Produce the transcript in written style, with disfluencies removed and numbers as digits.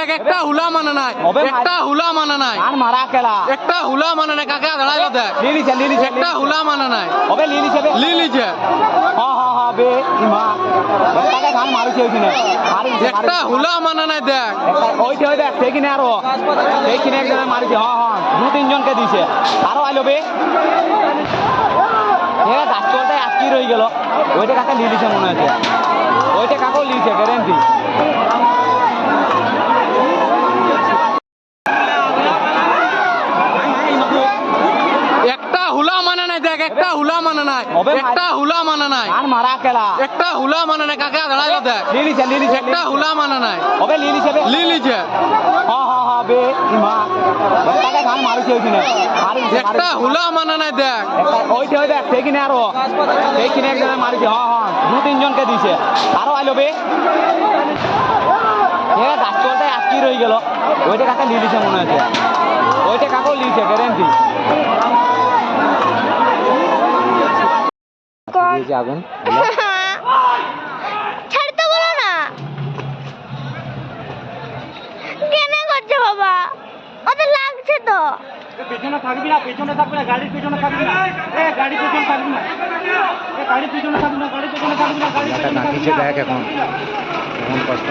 দেখ একটা হুলা মানে নাই, একটা হুলা মানে নাই, আর মারা কেলা একটা হুলা মানে নাই কাকে দাঁড়াইলো দেখ লিলিছে একটা হুলা মানে নাই হবে লিলিছে হ্যাঁ বে ইমা কাকে ধান মারুছে ওইখানে একটা হুলা মানে নাই দেখ ওইটা ওই দেখ সেইখানে আরো সেইখানে একজন মারিছে হ্যাঁ দু তিনজনকে দিছে আরো আইলো বে এরা গাছতলটাই আটকি রয়ে গেল ওইটা কাকে লিলিছে মনে হচ্ছে ওইটা কাকেও লিলিছে গ্যারেন্টি একটা হুলা মানে নাই দেখ একটা হুলা মানে নাই, একটা হুলা মানে নাই, আর মারা কেলা একটা হুলা মানে নাই কাকে দাঁড়াইলো দেখ লিলিছে একটা হুলা মানে নাই হবে লিলিছে হ্যাঁ বে ইমা কাকে ধান মারুছে ওইখানে একটা হুলা মানে নাই দেখ ওইটা ওই দেখ সেইখানে আরো সেইখানে একজন মারিছে হ্যাঁ দু তিনজনকে দিছে আরো আইলো বে এরা গাছতলটাই আটকি রয়ে গেল ওইটা কাকে লিলিছে মনে হচ্ছে ওইটা কাকেও লিলিছে গ্যারেন্টি আগুন ছাড়তে বলো না কেন করছো বাবা ওদের লাগছে তো পেছনে থাকবি না গাড়ির পেছনে থাকবি না গাড়ির পেছনে থাকবি না গাড়ির পেছনে থাকবি না গাড়ির পেছনে থাকবি না গাড়ির পেছনে থাকবি না দেখ এখন কষ্ট